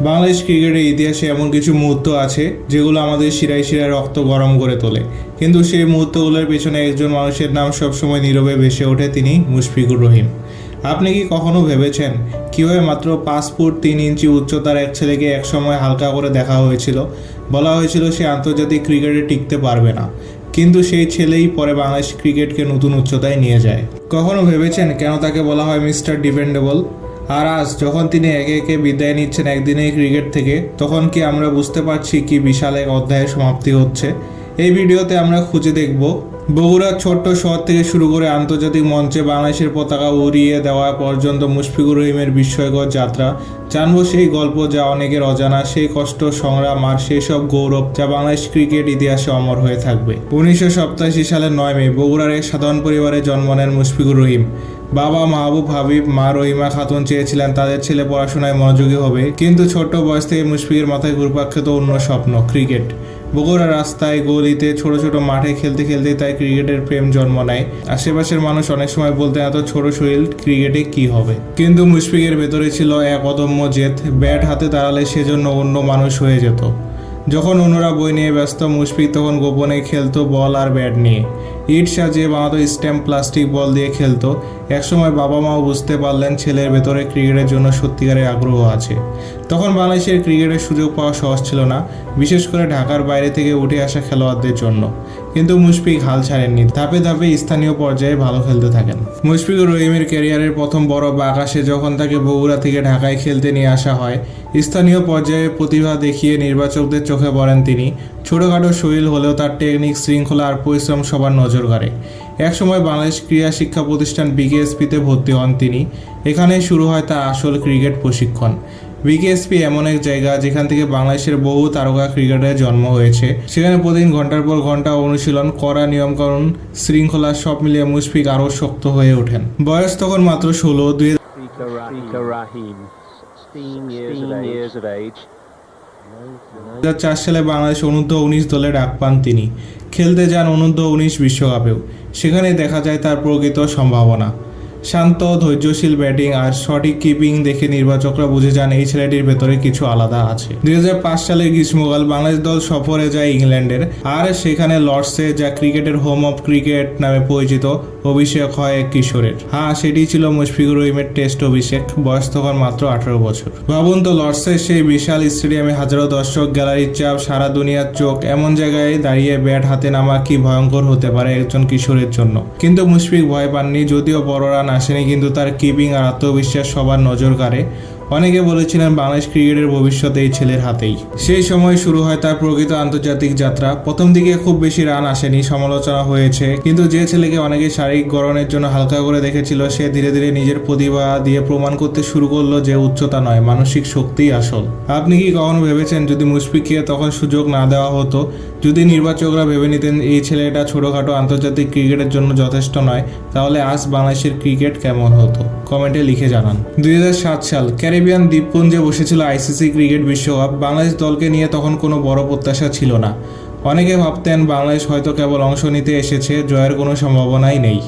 বাংলাদেশ ক্রিকেটের ইতিহাসে এমন কিছু মুহূর্ত আছে যেগুলো আমাদের শিরায় শিরায় রক্ত গরম করে তোলে, কিন্তু সেই মুহূর্তগুলোর পেছনে একজন মানুষের নাম সবসময় নীরবে ভেসে ওঠে, তিনি মুশফিকুর রহিম। আপনি কি কখনো ভেবেছেন কীভাবে মাত্র 5 ফুট 3 ইঞ্চি উচ্চতার এক ছেলেকে একসময় হালকা করে দেখা হয়েছিল, বলা হয়েছিল সে আন্তর্জাতিক ক্রিকেটে টিকতে পারবে না, কিন্তু সেই ছেলেই পরে বাংলাদেশ ক্রিকেটকে নতুন উচ্চতায় নিয়ে যায়। কখনো ভেবেছেন কেন তাকে বলা হয় মিস্টার ডিপেন্ডেবল? আর আজ যখন তিনি একে একে বিদায় নিচ্ছেন একদিনের ক্রিকেট থেকে, তখন কি আমরা বুঝতে পারছি কি বিশাল এক অধ্যায়ের সমাপ্তি হচ্ছে? এই ভিডিওতে আমরা খুঁজে দেখব বগুড়ার ছোট্ট শহর থেকে শুরু করে আন্তর্জাতিক মঞ্চে বাংলাদেশের পতাকা উড়িয়ে দেওয়া পর্যন্ত মুশফিকুর রহিমের বিস্ময়কর যাত্রা। জানবো সেই গল্প যা অনেকের অজানা, সেই কষ্ট, সংগ্রাম আর সেই সব গৌরব যা বাংলাদেশ ক্রিকেট ইতিহাসে অমর হয়ে থাকবে। 1987 সালের 9 মে বগুড়ার এক সাধারণ পরিবারে জন্ম নেন মুশফিকুর রহিম। বাবা মাহবুব হাবিব, মা রহিমা খাতুন চেয়েছিলেন তাদের ছেলে পড়াশোনায় মনোযোগী হবে, কিন্তু ছোট্ট বয়স থেকে মুশফিকের মাথায় ঘুরপাক খেত অন্য স্বপ্ন, ক্রিকেট। বগুড়ার রাস্তায়, গলিতে, ছোট ছোট মাঠে খেলতে খেলতে তাই ক্রিকেটের প্রেম জন্ম নেয়। আশেপাশের মানুষ অনেক সময় বলতেন এত ছোট শরীর, ক্রিকেটে কি হবে, কিন্তু মুশফিকের ভেতরে ছিল এক অদম্য জেদ। ব্যাট হাতে দাঁড়ালে সেজন্য অন্য মানুষ হয়ে যেত। যখন অন্যরা বই নিয়ে ব্যস্ত, মুশফিক তখন গোপনে খেলতো বল আর ব্যাট নিয়ে। ইট সাজিয়ে বানাতো স্ট্যাম্প, প্লাস্টিক বল দিয়ে খেলতো। একসময় বাবা মাও বুঝতে পারলেন ছেলের ভেতরে ক্রিকেটের জন্য সত্যিকারের আগ্রহ আছে। তখন বাংলাদেশের ক্রিকেটের সুযোগ পাওয়া সহজ ছিল না, বিশেষ করে ঢাকার বাইরে থেকে উঠে আসা খেলোয়াড়দের জন্য। কিন্তু মুশফিক হাল ছাড়েননি, ধাপে ধাপে স্থানীয় পর্যায়ে ভালো খেলতে থাকেন। মুশফিকুর রহিমের ক্যারিয়ারের প্রথম বড় বাঁক আসে যখন তাকে বগুড়া থেকে ঢাকায় খেলতে নিয়ে আসা হয়। স্থানীয় পর্যায়ে প্রতিভা দেখিয়ে নির্বাচকদের চোখে পড়েন তিনি। ছোটোখাটো শরীর হলেও তার টেকনিক, শৃঙ্খলা আর পরিশ্রম সবার নজর কাড়ে। একসময় বাংলাদেশ ক্রীড়া শিক্ষা প্রতিষ্ঠান বিকেএসপিতে ভর্তি হন তিনি। এখানেই শুরু হয় তার আসল ক্রিকেট প্রশিক্ষণ। বিকেএসপি এমন এক জায়গা যেখান থেকে বাংলাদেশের বহু তারকা ক্রিকেটারের জন্ম হয়েছে। সেখানে প্রতিদিন ঘন্টার পর ঘন্টা অনুশীলন, করা নিয়মকানুন, শৃঙ্খলা সব মিলিয়ে মুশফিক আরও শক্ত হয়ে ওঠেন। বয়স তখন মাত্র 16। 2004 সালে বাংলাদেশ অনূর্ধ্ব-19 দলে ডাক পান তিনি। খেলতে যান অনূর্ধ্ব-19 বিশ্বকাপেও। সেখানে দেখা যায় তার প্রকৃত সম্ভাবনা। শান্ত, ধৈর্যশীল ব্যাটিং আর সঠিক কিপিং দেখে নির্বাচকরা বুঝে যান এই ছেলেটির ভেতরে কিছু আলাদা আছে। 2005 সালের গ্রীষ্মকাল বাংলাদেশ দল সফরে যায় ইংল্যান্ডের, আর সেখানে লর্ডসে, যা ক্রিকেটের হোম অফ ক্রিকেট নামে পরিচিত, অভিষেক হয় এক কিশোরের। সেটি ছিল মুশফিকুর রহিমের টেস্ট অভিষেক। বয়স তখন মাত্র 18 বছর। ভাবুন তো, লর্ডসের সেই বিশাল স্টেডিয়ামে হাজারো দর্শক, গ্যালারির চাপ, সারা দুনিয়ার চোখ, এমন জায়গায় দাঁড়িয়ে ব্যাট হাতে নামা কি ভয়ঙ্কর হতে পারে একজন কিশোরের জন্য। কিন্তু মুশফিক ভয় পাননি। যদিও বড় রান আসেনি, কিন্তু তার কিপিং আর আত্মবিশ্বাস সবার নজর কাড়ে। অনেকে বলেছিলেন বাংলাদেশ ক্রিকেটের ভবিষ্যৎ এই ছেলের হাতেই। সেই সময় শুরু হয় তার প্রকৃত আন্তর্জাতিক যাত্রা। প্রথম দিকে খুব বেশি রান আসেনি, সমালোচনা হয়েছে, কিন্তু যে ছেলেকে অনেকে শারীরিক গড়নের জন্য হালকা করে দেখেছিল, সে ধীরে ধীরে নিজের প্রতিভা দিয়ে প্রমাণ করতে শুরু করলো যে উচ্চতা নয়, মানসিক শক্তিই আসল। আপনি কি কখনো ভেবেছেন যদি মুশফিককে তখন সুযোগ না দেওয়া হতো, যদি নির্বাচকরা ভেবে নিতেন এই ছেলেটা ছোটখাটো আন্তর্জাতিক ক্রিকেটের জন্য যথেষ্ট নয়, তাহলে আজ বাংলাদেশের ক্রিকেট কেমন হতো? কমেন্টে লিখে জানান। 2007 সাল ক্যারিবিয়ান দ্বীপপুঞ্জে বসেছিল আইসিসি ক্রিকেট বিশ্বকাপ। বাংলাদেশ দলকে নিয়ে তখন কোনো বড় প্রত্যাশা ছিল না। অনেকে ভাবতেন বাংলাদেশ হয়তো কেবল অংশ নিতে এসেছে, জয়ের কোনো সম্ভাবনাই নেই।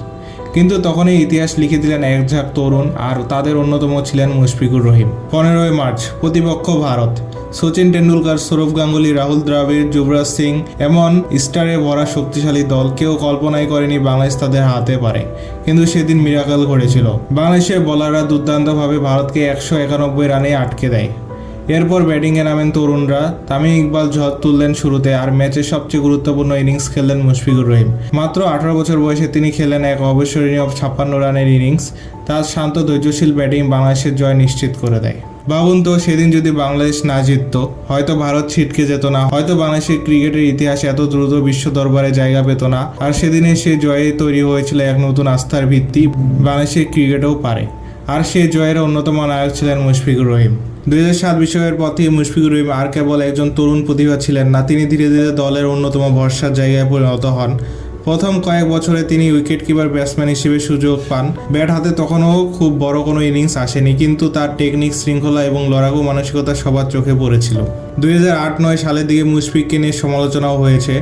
কিন্তু তখনই ইতিহাস লিখে দিলেন এক ঝাঁক তরুণ, আর তাদের অন্যতম ছিলেন মুশফিকুর রহিম। 15 মার্চ, প্রতিপক্ষ ভারত। সচিন টেন্ডুলকার, সৌরভ গাঙ্গুলি, রাহুল দ্রাবিড়, যুবরাজ সিং, এমন স্টারে ভরা শক্তিশালী দল। কেউ কল্পনাই করেনি বাংলাদেশ তাদের হাতে পারে, কিন্তু সেদিন মিরাকল ঘটেছিল। বাংলাদেশের বোলাররা দুর্দান্তভাবে ভারতকে 191 রানে আটকে দেয়। এরপর ব্যাটিংয়ে নামেন তরুণরা। তামিম ইকবাল ঝড় তুললেন শুরুতে, আর ম্যাচের সবচেয়ে গুরুত্বপূর্ণ ইনিংস খেললেন মুশফিকুর রহিম। মাত্র 18 বছর বয়সে তিনি খেলেন এক অবিস্মরণীয় 56 রানের ইনিংস। তার শান্ত, ধৈর্যশীল ব্যাটিং বাংলাদেশের জয় নিশ্চিত করে দেয়। ভাবুন তো, সেদিন যদি বাংলাদেশ না জিতত, হয়তো ভারত ছিটকে যেত না, হয়তো বাংলাদেশের ক্রিকেটের ইতিহাস এত দ্রুত বিশ্ব দরবারে জায়গা পেত না। আর সেদিনে সেই জয়ে তৈরি হয়েছিল এক নতুন আস্থার ভিত্তি, বাংলাদেশের ক্রিকেটও পারে। আর সেই জয়ের অন্যতম নায়ক ছিলেন মুশফিকুর রহিম। 2007 বিশ্বকাপের পর থেকে মুশফিকুর রহিম আর কেবল একজন তরুণ প্রতিভা ছিলেন না, তিনি ধীরে ধীরে দলের অন্যতম ভরসার জায়গায় পরিণত হন। প্রথম কয়েক বছরে তিনি উইকেট কিপার ব্যাটসম্যান হিসেবে সুযোগ পান। ব্যাট হাতে তখনও খুব বড় কোনো ইনিংস আসেনি, কিন্তু তার টেকনিক, শৃঙ্খলা এবং লড়াকু মানসিকতা সবার চোখে পড়েছিল। 2008-9 সালের দিকে মুশফিককে নিয়ে সমালোচনাও হয়েছে।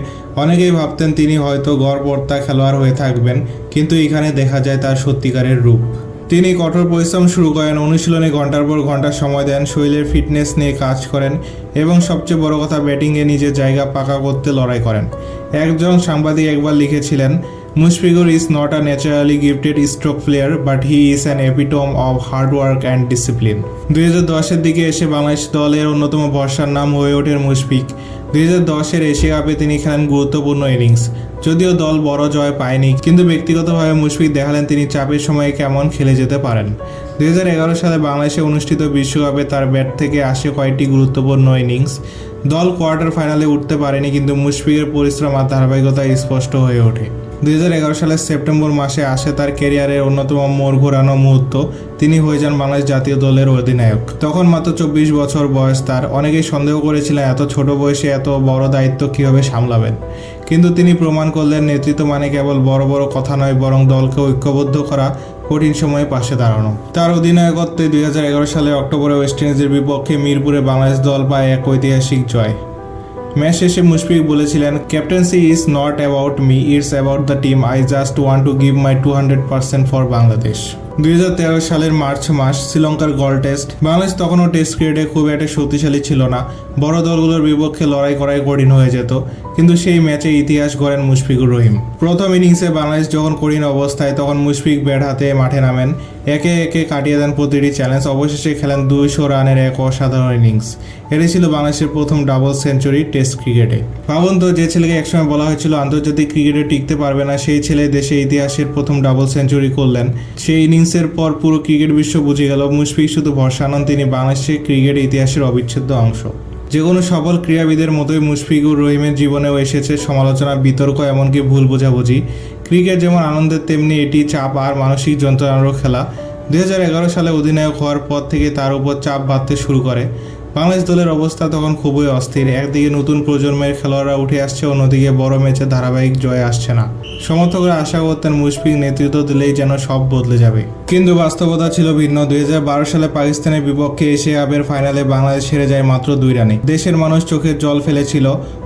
অনেকেই ভাবতেন তিনি হয়তো গড়পড়তা খেলোয়াড় হয়ে থাকবেন, কিন্তু এখানে দেখা যায় তার সত্যিকারের রূপ। তিনি কঠোর পরিশ্রম শুরু করেন, অনুশীলনে ঘন্টার পর ঘন্টা সময় দেন, শরীরের ফিটনেস নিয়ে কাজ করেন এবং সবচেয়ে বড় কথা ব্যাটিংয়ে নিজের জায়গা পাকা করতে লড়াই করেন। একজন সাংবাদিক একবার লিখেছিলেন, Mushfiqur is not a naturally gifted stroke player but he is an epitome of hard work and discipline. 2010-এর দিকে এসে বাংলাদেশ দলের অন্যতম ভরসার নাম হয়ে ওঠেন মুশফিক। 2010-এর এশিয়া কাপে তিনি খেলেন গুরুত্বপূর্ণ ইনিংস। যদিও দল বড় জয় পায়নি, কিন্তু ব্যক্তিগতভাবে মুশফিক দেখালেন তিনি চাপের সময়ে কেমন খেলে যেতে পারেন। 2011 সালে বাংলাদেশে অনুষ্ঠিত বিশ্বকাপে তার ব্যাট থেকে আসে কয়েকটি গুরুত্বপূর্ণ ইনিংস। দল কোয়ার্টার ফাইনালে উঠতে পারেনি, কিন্তু মুশফিকের পরিশ্রম আর ধারাবাহিকতা স্পষ্ট হয়ে ওঠে। 2011 সালের সেপ্টেম্বর মাসে আসে তার ক্যারিয়ারের অন্যতম মোড় ঘোরানো মুহূর্ত। তিনি হয়ে যান বাংলাদেশ জাতীয় দলের অধিনায়ক। তখন মাত্র 24 বছর বয়স তার। অনেকেই সন্দেহ করেছিলেন এত ছোট বয়সে এত বড় দায়িত্ব কীভাবে সামলাবেন, কিন্তু তিনি প্রমাণ করলেন নেতৃত্ব মানে কেবল বড় বড় কথা নয়, বরং দলকে ঐক্যবদ্ধ করা, কঠিন সময়ে পাশে দাঁড়ানো। তার অধিনায়কত্বে 2011 সালে অক্টোবরে ওয়েস্ট ইন্ডিজের বিপক্ষে মিরপুরে বাংলাদেশ দল পায় এক ঐতিহাসিক জয়। ম্যাচ শেষে মুশফিক বলেছিলেন, captaincy is not about me, it's about the team, I just want to give my 200% for Bangladesh. 2013 সালের মার্চ মাস, শ্রীলঙ্কার গল টেস্ট। বাংলাদেশ তখনও টেস্ট ক্রিকেটে খুব একটা শক্তিশালী ছিল না, বড় দলগুলোর বিপক্ষে লড়াই করাই কঠিন হয়ে যেত, কিন্তু সেই ম্যাচে ইতিহাস গড়েন মুশফিকুর রহিম। প্রথম ইনিংসে বাংলাদেশ যখন কঠিন অবস্থায়, তখন মুশফিক ব্যাট হাতে মাঠে নামেন, একে একে কাটিয়ে দেন প্রতিটি চ্যালেঞ্জ, অবশেষে খেলেন 200 রানের এক অসাধারণ ইনিংস। এটি ছিল বাংলাদেশের প্রথম ডাবল সেঞ্চুরি টেস্ট ক্রিকেটে। ভাবুন তো, যে ছেলেকে একসময় বলা হয়েছিল আন্তর্জাতিক ক্রিকেটে টিকতে পারবে না, সেই ছেলে দেশে ইতিহাসের প্রথম ডাবল সেঞ্চুরি করলেন। সেই ইনিংসের পর পুরো ক্রিকেট বিশ্ব বুঝে গেল মুশফিক শুধু ভরসা নন, তিনি বাংলাদেশের ক্রিকেট ইতিহাসের অবিচ্ছেদ্য অংশ। যে কোনো সফল ক্রীড়াবিদের মতোই মুশফিকুর রহিমের জীবনেও এসেছে সমালোচনা, বিতর্ক, এমনকি ভুল বোঝাবুঝি। ক্রিকেট যেমন আনন্দের, তেমনি এটি চাপ আর মানসিক যন্ত্রণারও খেলা। 2011 সালে অধিনায়ক হওয়ার পর থেকে তার উপর চাপ বাড়তে শুরু করে। বাংলাদেশ দলের অবস্থা তখন খুবই অস্থির। একদিকে নতুন প্রজন্মের খেলোয়াড়রা উঠে আসছে, অন্যদিকে বড় ম্যাচে ধারাবাহিক জয় আসছে না। সমর্থকরা আশা করতেন মুশফিক নেতৃত্ব দিলেই যেন সব বদলে যাবে, কিন্তু বাস্তবতা ছিল ভিন্ন। 2012 সালে পাকিস্তানের বিপক্ষে এশিয়া কাপের ফাইনালে বাংলাদেশ হেরে যায় মাত্র 2 রানে। দেশের মানুষ চোখের জল ফেলেছিল।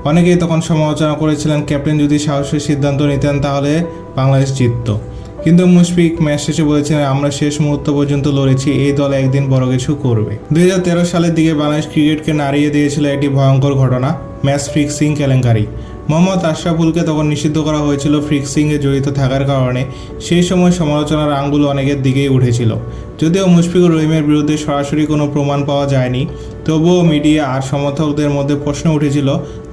অনেকেই তখন সমালোচনা করেছিলেন ক্যাপ্টেন যদি সাহসী সিদ্ধান্ত নিতেন তাহলে বাংলাদেশ জিতত। কিন্তু মুশফিক ম্যাচ শেষে বলেছিলেন, আমরা শেষ মুহূর্ত পর্যন্ত লড়েছি, এই দল একদিন বড় কিছু করবে। 2013 সালের দিকে বাংলাদেশ ক্রিকেটকে নাড়িয়ে দিয়েছিল একটি ভয়ঙ্কর ঘটনা, ম্যাচ ফিক্সিং কেলেঙ্কারি। মোহাম্মদ আশরাফুলকে তখন নিষিদ্ধ করা হয়েছিল ফিক্সিংয়ে জড়িত থাকার কারণে। সেই সময় সমালোচনার আঙ্গুল অনেকের দিকেই উঠেছিল। যদিও মুশফিকুর রহিমের বিরুদ্ধে সরাসরি কোনো প্রমাণ পাওয়া যায়নি, তবুও মিডিয়া আর সমর্থকদের মধ্যে প্রশ্ন উঠেছিল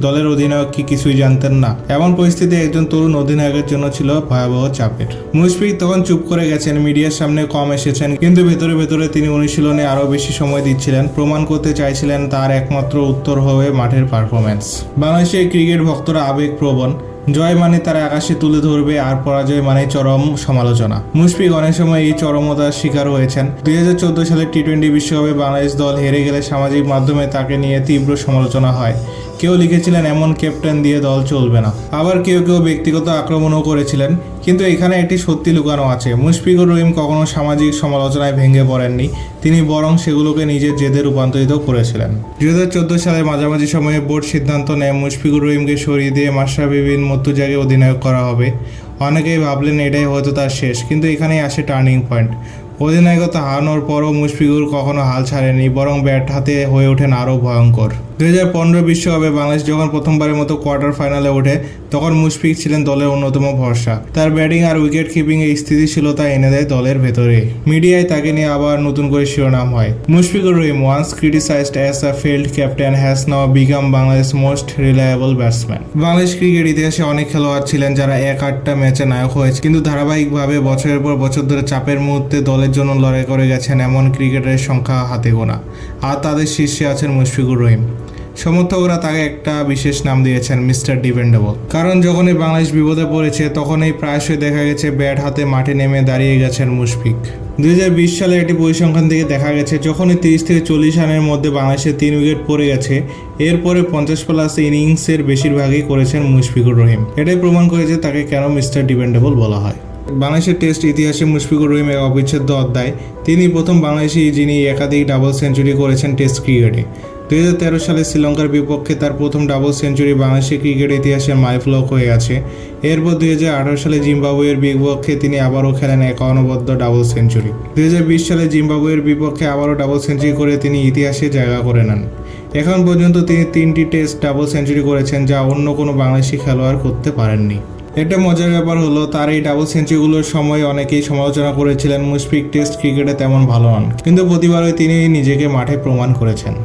দলের অধিনায়ক কি কিছুই জানতেন না। এমন পরিস্থিতি একজন তরুণ অধিনায়কের জন্য ছিল ভয়াবহ চাপের। মুশফিক তখন চুপ করে গেছেন, মিডিয়ার সামনে কম এসেছেন, কিন্তু ভেতরে ভেতরে তিনি অনুশীলনে আরও বেশি সময় দিচ্ছিলেন। প্রমাণ করতে চাইছিলেন তার একমাত্র উত্তর হবে মাঠের পারফরম্যান্স। বাংলাদেশের ক্রিকেট ভক্তরা আবেগপ্রবণ। জয় মানে তারা আকাশে তুলে ধরবে, আর পরাজয় মানে চরম সমালোচনা। মুশফিক অনেক সময় এই চরমতার শিকার হয়েছেন। 2014 সালের টি-20 বিশ্বকাপে বাংলাদেশ দল হেরে গেলে সামাজিক মাধ্যমে তাকে নিয়ে তীব্র সমালোচনা হয়। কেউ লিখেছিলেন এমন ক্যাপ্টেন দিয়ে দল চলবে না, আবার কেউ কেউ ব্যক্তিগত আক্রমণও করেছিলেন। কিন্তু এখানে একটি সত্যি লুকানো আছে, মুশফিকুর রহিম কখনো সামাজিক সমালোচনায় ভেঙে পড়েননি, তিনি বরং সেগুলোকে নিজের জেদে রূপান্তরিত করেছিলেন। 2014 সালের মাঝামাঝি সময়ে বোর্ড সিদ্ধান্ত নেয় মুশফিকুর রহিমকে সরিয়ে দিয়ে মাশরাফি বিন মুর্তজাকে অধিনায়ক করা হবে। অনেকেই ভাবলেন এটাই হয়তো তার শেষ, কিন্তু এখানেই আসে টার্নিং পয়েন্ট। অধিনায়কত্ব হারানোর পরও মুশফিকুর কখনো হাল ছাড়েনি, বরং ব্যাট হাতে হয়ে ওঠেন আরও ভয়ঙ্কর। 2015 বিশ্বকাপে বাংলাদেশ যখন প্রথমবারের মতো কোয়ার্টার ফাইনালে ওঠে, তখন মুশফিক ছিলেন দলের অন্যতম ভরসা। তার ব্যাটিং আর উইকেট কিপিংয়ে স্থিতিশীলতা এনে দেয় দলের ভেতরে। মিডিয়ায় তাকে নিয়ে আবার নতুন করে শিরোনাম হয়, Mushfiqur Rahim once criticized as a failed captain has now become Bangladesh most reliable batsman. Bangladesh cricket ইতিহাসে অনেক খেলোয়াড় ছিলেন যারা 1-8টা ম্যাচে নায়ক হয়েছে, কিন্তু ধারাবাহিকভাবে বছরের পর বছর ধরে চাপের মুহূর্তে দলের জন্য লড়াই করে গেছেন এমন ক্রিকেটারের সংখ্যা হাতে গোনা, আর তাদের শীর্ষে আছেন মুশফিকুর রহিম। সমর্থকরা তাকে একটা বিশেষ নাম দিয়েছেন, মিস্টার ডিপেন্ডেবল। কারণ যখনই বাংলাদেশ বিপদে পড়েছে, তখনই প্রায়শই দেখা গেছে ব্যাট হাতে মাঠে নেমে দাঁড়িয়ে গেছেন মুশফিক। 2020 সালে একটি পরিসংখ্যান থেকে দেখা গেছে, যখনই 30 থেকে 40 রানের মধ্যে বাংলাদেশের 3 উইকেট পড়ে গেছে, এরপরে 50+ ইনিংসের বেশিরভাগই করেছেন মুশফিকুর রহিম। এটাই প্রমাণ করেছে তাকে কেন মিস্টার ডিপেন্ডেবল বলা হয়। বাংলাদেশের টেস্ট ইতিহাসে মুশফিকুর রহিম এক অবিচ্ছেদ্য অধ্যায়। তিনি প্রথম বাংলাদেশি যিনি একাধিক ডাবল সেঞ্চুরি করেছেন টেস্ট ক্রিকেটে। 2013 সালে শ্রীলঙ্কার বিপক্ষে তার প্রথম ডাবল সেঞ্চুরি বাংলাদেশের ক্রিকেট ইতিহাসের মাইলফলক হয়ে আছে। এরপর 2018 সালে জিম্বাবুয়ের বিপক্ষে তিনি আবারও খেলেন এক অনবদ্য ডাবল সেঞ্চুরি। 2020 সালে জিম্বাবুয়ের বিপক্ষে আবারও ডাবল সেঞ্চুরি করে তিনি ইতিহাসে জায়গা করে নেন। এখন পর্যন্ত তিনি 3টি টেস্ট ডাবল সেঞ্চুরি করেছেন, যা অন্য কোনো বাংলাদেশি খেলোয়াড় করতে পারেননি। একটা মজার ব্যাপার হলো, তার এই ডাবল সেঞ্চুরিগুলোর সময় অনেকেই সমালোচনা করেছিলেন মুশফিক টেস্ট ক্রিকেটে তেমন ভালো নন, কিন্তু প্রতিবারই তিনি নিজেকে মাঠে প্রমাণ করেছেন।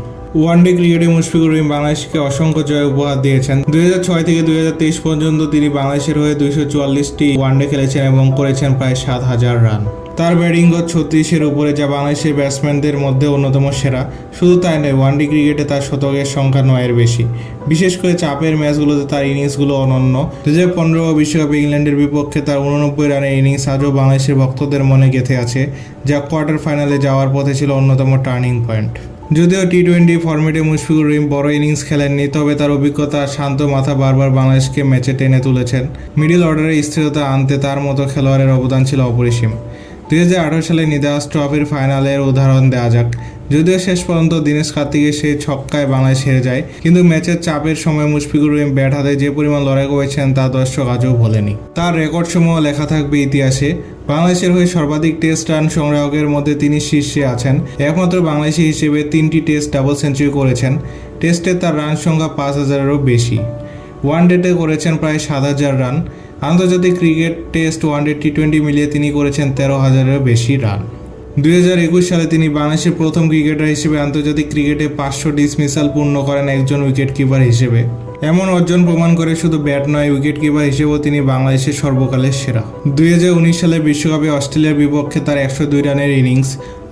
ওয়ানডে ক্রিকেটে মুশফিকুর রহিম বাংলাদেশকে অসংখ্য জয় উপহার দিয়েছেন। 2006 থেকে 2023 পর্যন্ত তিনি বাংলাদেশের হয়ে 244টি ওয়ানডে খেলেছেন এবং করেছেন প্রায় 7,000 রান। তার ব্যাটিং গড় 36-এর উপরে, যা বাংলাদেশের ব্যাটসম্যানদের মধ্যে অন্যতম সেরা। শুধু তাই নয়, ওয়ানডে ক্রিকেটে তার শতকের সংখ্যা 9-এর বেশি। বিশেষ করে চাপের ম্যাচগুলোতে তার ইনিংসগুলো অনন্য। 2015 বিশ্বকাপে ইংল্যান্ডের বিপক্ষে তার 89 রানের ইনিংস আজও বাংলাদেশের ভক্তদের মনে গেঁথে আছে, যা কোয়ার্টার ফাইনালে যাওয়ার পথে ছিল অন্যতম টার্নিং পয়েন্ট। যদিও টি-20 ফরম্যাটে মুশফিকুর রহিম বড় ইনিংস খেলেননি, তবে তার অভিজ্ঞতা আর শান্ত মাথা বারবার বাংলাদেশকে ম্যাচে টেনে তুলেছেন। মিডল অর্ডারে স্থিরতা আনতে তার মতো খেলোয়াড়ের অবদান ছিল অপরিসীম। 2018 সালে নিদাস ট্রফির ফাইনালের উদাহরণ দেওয়া যাক। যদিও শেষ পর্যন্ত দীনেশ কার্তিকের সেই ছক্কায় বাংলাদেশ হেরে যায়, কিন্তু ম্যাচের চাপের সময় মুশফিকুর রহিম ব্যাট হাতে যে পরিমাণ লড়াই করেছেন তা দর্শক আজও ভোলেনি। তার রেকর্ডসমূহ লেখা থাকবে ইতিহাসে। বাংলাদেশের হয়ে সর্বাধিক টেস্ট রান সংগ্রাহকের মধ্যে তিনি শীর্ষে আছেন। একমাত্র বাংলাদেশি হিসেবে 3টি টেস্ট ডাবল সেঞ্চুরি করেছেন। টেস্টে তার রান সংখ্যা 5,000-এরও বেশি। ওয়ানডেতে করেছেন প্রায় 7,000 রান। আন্তর্জাতিক ক্রিকেট, টেস্ট, ওয়ানডে, টি-20 মিলিয়ে তিনি করেছেন 13,000-এরও বেশি রান। 2021 সালে তিনি বাংলাদেশের প্রথম ক্রিকেটার হিসেবে আন্তর্জাতিক ক্রিকেটে 500 ডিসমিসাল পূর্ণ করেন একজন উইকেট কিপার হিসেবে। এমন অর্জন প্রমাণ করে শুধু ব্যাট নয়, উইকেট কিপার হিসেবেও তিনি বাংলাদেশের সর্বকালের সেরা। 2019 সালে বিশ্বকাপে অস্ট্রেলিয়ার বিপক্ষে তার 102 রানের ইনিংস,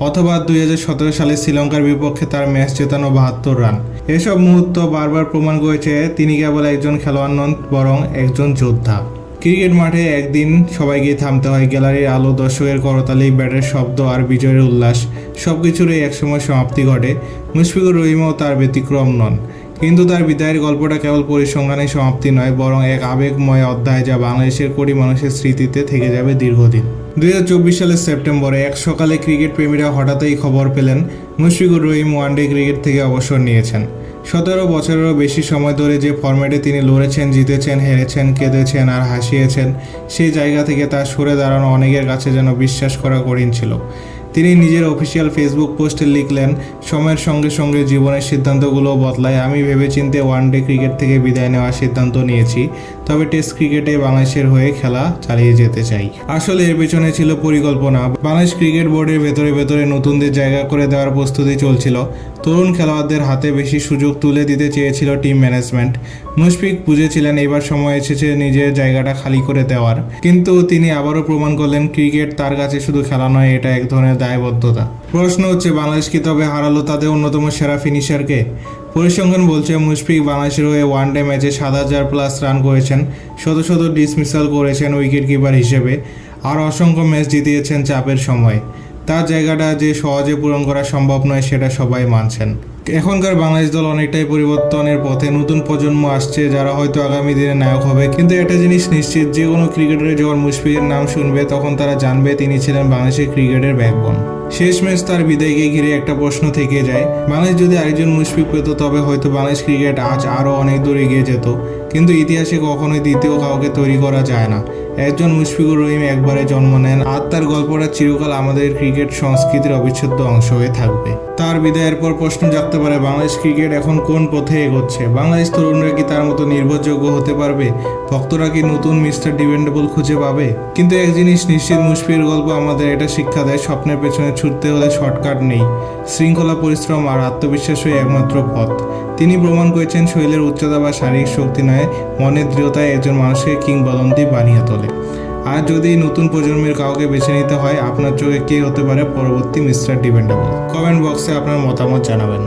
অথবা 2017 সালে শ্রীলঙ্কার বিপক্ষে তার ম্যাচ জেতানো 72 রান। এসব মুহূর্ত বারবার প্রমাণ করেছে তিনি কেবল একজন খেলোয়াড় নন, বরং একজন যোদ্ধা। ক্রিকেট মাঠে একদিন সবাইকে থামতে হয়। গ্যালারির আলো, দর্শকের করতালি, ব্যাটের শব্দ আর বিজয়ের উল্লাস, সবকিছুরই একসময় সমাপ্তি ঘটে। মুশফিকুর রহিমও তার ব্যতিক্রম নন। কিন্তু তার বিদায়ের গল্পটা কেবল পরিসংখ্যানের সমাপ্তি নয়, বরং এক আবেগময় অধ্যায়, যা বাংলাদেশের কোটি মানুষের স্মৃতিতে থেকে যাবে দীর্ঘদিন। 2024 সালের সেপ্টেম্বরে এক সকালে ক্রিকেট প্রেমীরা হঠাৎই খবর পেলেন মুশফিকুর রহিম ওয়ানডে ক্রিকেট থেকে অবসর নিয়েছেন। 17 বছরেরও বেশি সময় ধরে যে ফরম্যাটে তিনি লড়েছেন, জিতেছেন, হেরেছেন, কেঁদেছেন আর হাসিয়েছেন, সেই জায়গা থেকে তার সরে দাঁড়ানো অনেকের কাছে যেন বিশ্বাস করা কঠিন ছিল। তিনি নিজের অফিসিয়াল ফেসবুক পোস্টে লিখলেন, সময়ের সঙ্গে সঙ্গে জীবনের সিদ্ধান্তগুলো বদলায়। আমি ভেবেচিন্তে ওয়ানডে ক্রিকেট থেকে বিদায় নেওয়ার সিদ্ধান্ত নিয়েছি, তবে টেস্ট ক্রিকেটে বাংলাদেশের হয়ে খেলা চালিয়ে যেতে চাই। আসলে এর পেছনে ছিল পরিকল্পনা। বাংলাদেশ ক্রিকেট বোর্ডের ভেতরে নতুনদের জায়গা করে দেওয়ার প্রস্তুতি চলছিল। তরুণ খেলোয়াড়দের হাতে বেশি সুযোগ তুলে দিতে চেয়েছিল টিম ম্যানেজমেন্ট। মুশফিক বুঝেছিলেন এবার সময় এসেছে নিজের জায়গাটা খালি করে দেওয়ার। কিন্তু তিনি আবারও প্রমাণ করলেন ক্রিকেট তার কাছে শুধু খেলা নয়, এটা এক ধরনের দায়বদ্ধতা। প্রশ্ন হচ্ছে, বাংলাদেশ কি তবে হারালো তাদের অন্যতম সেরা ফিনিশারকে? পরিসংখ্যান বলছে মুশফিক বাংলাদেশের হয়ে ওয়ানডে ম্যাচে 7,000+ রান করেছেন, শত ডিসমিসাল করেছেন উইকেট কিপার হিসেবে, আর অসংখ্য ম্যাচ জিতিয়েছেন চাপের সময়। তার জায়গাটা যে সহজে পূরণ করা সম্ভব নয়, সেটা সবাই মানছেন। এখনকার বাংলাদেশ দল অনেকটাই পরিবর্তনের পথে। নতুন প্রজন্ম আসছে, যারা হয়তো আগামী দিনে নায়ক হবে। কিন্তু একটা জিনিস নিশ্চিত, যে কোনো ক্রিকেটারের যখন মুশফিকের নাম শুনবে, তখন তারা জানবে তিনি ছিলেন বাংলাদেশের ক্রিকেটের ব্যাকবোন। শেষমেশ তার বিদায়কে ঘিরে একটা প্রশ্ন থেকে যায়, বাংলাদেশ যদি আরেকজন মুশফিক পেত, তবে হয়তো বাংলাদেশ ক্রিকেট আজ আরও অনেক দূর এগিয়ে যেত। কিন্তু ইতিহাসে কখনোই দ্বিতীয় কাউকে তৈরি করা যায় না। একজন মুশফিকুর রহিম একবারে জন্ম নেন, আর তার গল্পটা চিরকাল আমাদের ক্রিকেট সংস্কৃতির অবিচ্ছেদ্য অংশ হয়ে থাকবে। তার বিদায়ের পর প্রশ্ন জাগতে পারে, বাংলাদেশ ক্রিকেট এখন কোন পথে এগোচ্ছে? বাংলাদেশ তরুণরা কি তার মতো নির্ভরযোগ্য হতে পারবে? ভক্তরা কি নতুন মিস্টার ডিপেন্ডেবল খুঁজে পাবে? কিন্তু এক জিনিস নিশ্চিত, মুশফিকের গল্প আমাদের এটা শিক্ষা দেয়, স্বপ্নের পেছনে ছুটতে হলে শর্টকাট নেই। শৃঙ্খলা, পরিশ্রম আর আত্মবিশ্বাসই একমাত্র পথ। তিনি প্রমাণ করেছেন শরীরের উচ্চতা বা শারীরিক শক্তি নয়, মনের দৃঢ়তায় একজন মানুষকে কিংবদন্তি বানিয়ে তোলে। আর যদি নতুন প্রজন্মের কাউকে বেছে নিতে হয়, আপনার চোখে কে হতে পারে পরবর্তী মিস্টার ডিপেন্ডেবল? কমেন্ট বক্সে আপনার মতামত জানাবেন।